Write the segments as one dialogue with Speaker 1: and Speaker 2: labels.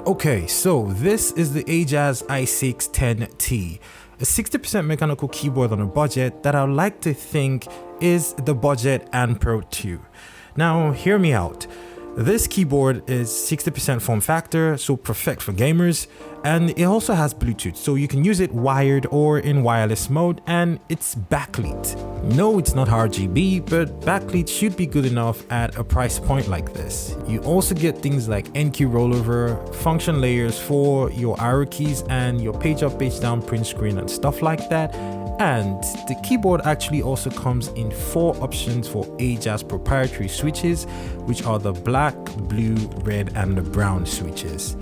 Speaker 1: Okay, so this is the Ajazz i610T, a 60% mechanical keyboard on a budget that I would like to think is the budget and Pro 2. Now, hear me out. This keyboard is 60% form factor, so perfect for gamers, and it also has Bluetooth, so you can use it wired or in wireless mode, and it's backlit. No, it's not RGB, but backlit should be good enough at a price point like this. You also get things like NKRO rollover, function layers for your arrow keys and your page up, page down print screen and stuff like that. And the keyboard actually also comes in 4 options for Ajazz proprietary switches, which are the black, blue, red, and the brown switches.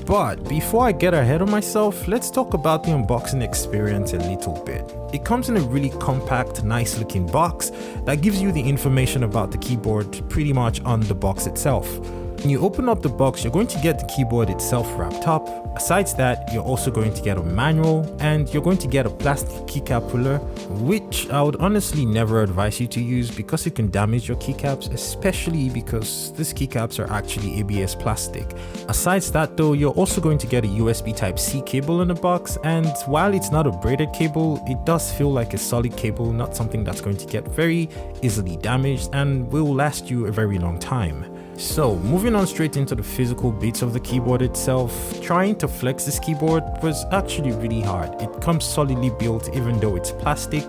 Speaker 1: But before I get ahead of myself, let's talk about the unboxing experience a little bit. It comes in a really compact, nice looking box that gives you the information about the keyboard pretty much on the box itself. When you open up the box, you're going to get the keyboard itself wrapped up. Besides that, you're also going to get a manual and you're going to get a plastic keycap puller, which I would honestly never advise you to use because it can damage your keycaps, especially because these keycaps are actually ABS plastic. Besides that though, you're also going to get a USB Type-C cable in the box, and while it's not a braided cable, it does feel like a solid cable, not something that's going to get very easily damaged and will last you a very long time. So moving on straight into the physical bits of the keyboard itself, trying to flex this keyboard was actually really hard. It comes solidly built even though it's plastic.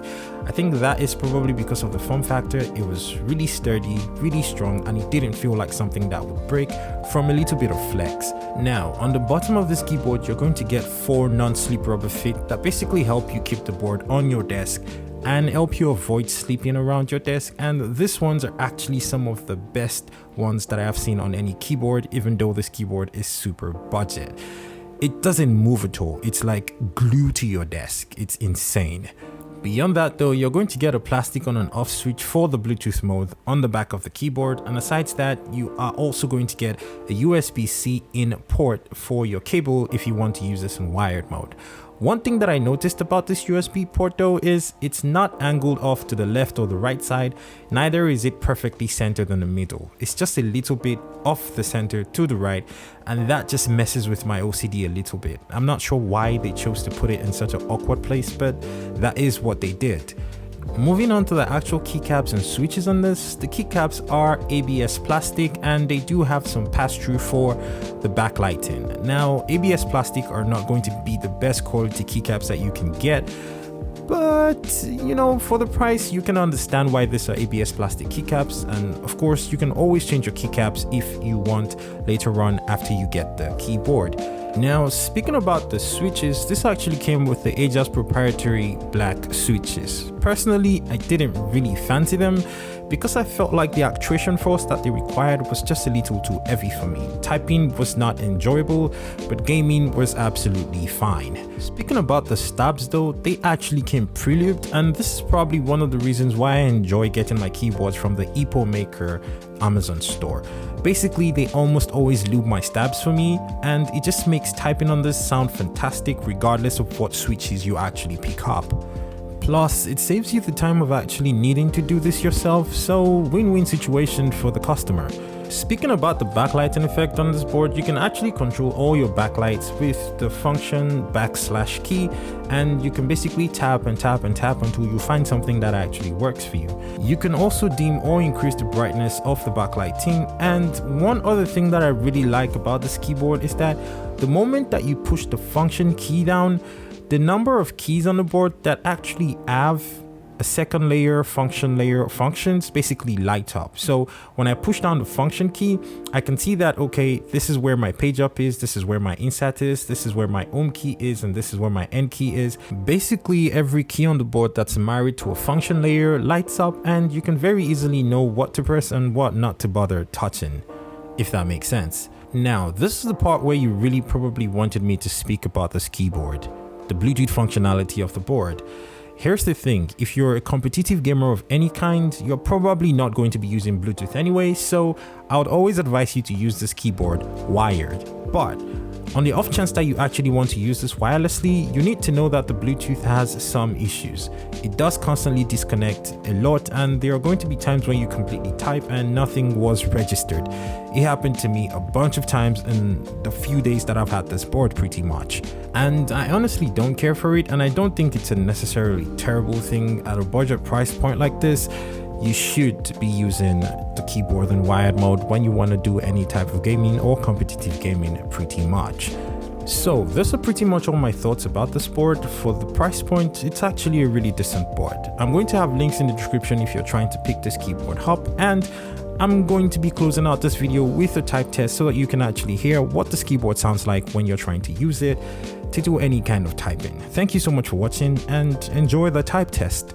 Speaker 1: I think that is probably because of the form factor. It was really sturdy, really strong, and it didn't feel like something that would break from a little bit of flex. Now, on the bottom of this keyboard, you're going to get 4 non-slip rubber feet that basically help you keep the board on your desk and help you avoid sleeping around your desk, and these ones are actually some of the best ones that I have seen on any keyboard, even though this keyboard is super budget. It doesn't move at all. It's like glue to your desk. It's insane. Beyond that though, you're going to get a plastic on and off switch for the Bluetooth mode on the back of the keyboard, and besides that, you are also going to get a USB-C in port for your cable if you want to use this in wired mode. One thing that I noticed about this USB port though is it's not angled off to the left or the right side, neither is it perfectly centered in the middle. It's just a little bit off the center to the right, and that just messes with my OCD a little bit. I'm not sure why they chose to put it in such an awkward place, but that is what they did. Moving on to the actual keycaps and switches on this, the keycaps are ABS plastic and they do have some pass-through for the backlighting. Now, ABS plastic are not going to be the best quality keycaps that you can get, but you know, for the price, you can understand why these are ABS plastic keycaps, and of course, you can always change your keycaps if you want later on after you get the keyboard. Now, speaking about the switches, this actually came with the Ajazz proprietary black switches. Personally, I didn't really fancy them because I felt like the actuation force that they required was just a little too heavy for me. Typing was not enjoyable, but gaming was absolutely fine. Speaking about the stabs though, they actually came pre-lubed, and this is probably one of the reasons why I enjoy getting my keyboards from the Epo Maker Amazon store. Basically, they almost always lube my stabs for me, and it just makes typing on this sound fantastic regardless of what switches you actually pick up. Plus, it saves you the time of actually needing to do this yourself, so win-win situation for the customer. Speaking about the backlighting effect on this board, you can actually control all your backlights with the function \key, and you can basically tap and tap and tap until you find something that actually works for you. You can also dim or increase the brightness of the backlighting, and one other thing that I really like about this keyboard is that the moment that you push the function key down, the number of keys on the board that actually have a second layer, function layer, functions basically light up. So when I push down the function key, I can see that, okay, this is where my page up is, this is where my insert is, this is where my home key is, and this is where my end key is. Basically, every key on the board that's married to a function layer lights up, and you can very easily know what to press and what not to bother touching, if that makes sense. Now, this is the part where you really probably wanted me to speak about this keyboard, the Bluetooth functionality of the board. Here's the thing, if you're a competitive gamer of any kind, you're probably not going to be using Bluetooth anyway, so I would always advise you to use this keyboard wired. But On the off chance that you actually want to use this wirelessly, you need to know that the Bluetooth has some issues. It does constantly disconnect a lot, and there are going to be times when you completely type and nothing was registered. It happened to me a bunch of times in the few days that I've had this board pretty much. And I honestly don't care for it, and I don't think it's a necessarily terrible thing at a budget price point like this. You should be using the keyboard in wired mode when you want to do any type of gaming or competitive gaming pretty much. So those are pretty much all my thoughts about this board. For the price point, it's actually a really decent board. I'm going to have links in the description if you're trying to pick this keyboard up, and I'm going to be closing out this video with a type test so that you can actually hear what this keyboard sounds like when you're trying to use it to do any kind of typing. Thank you so much for watching and enjoy the type test.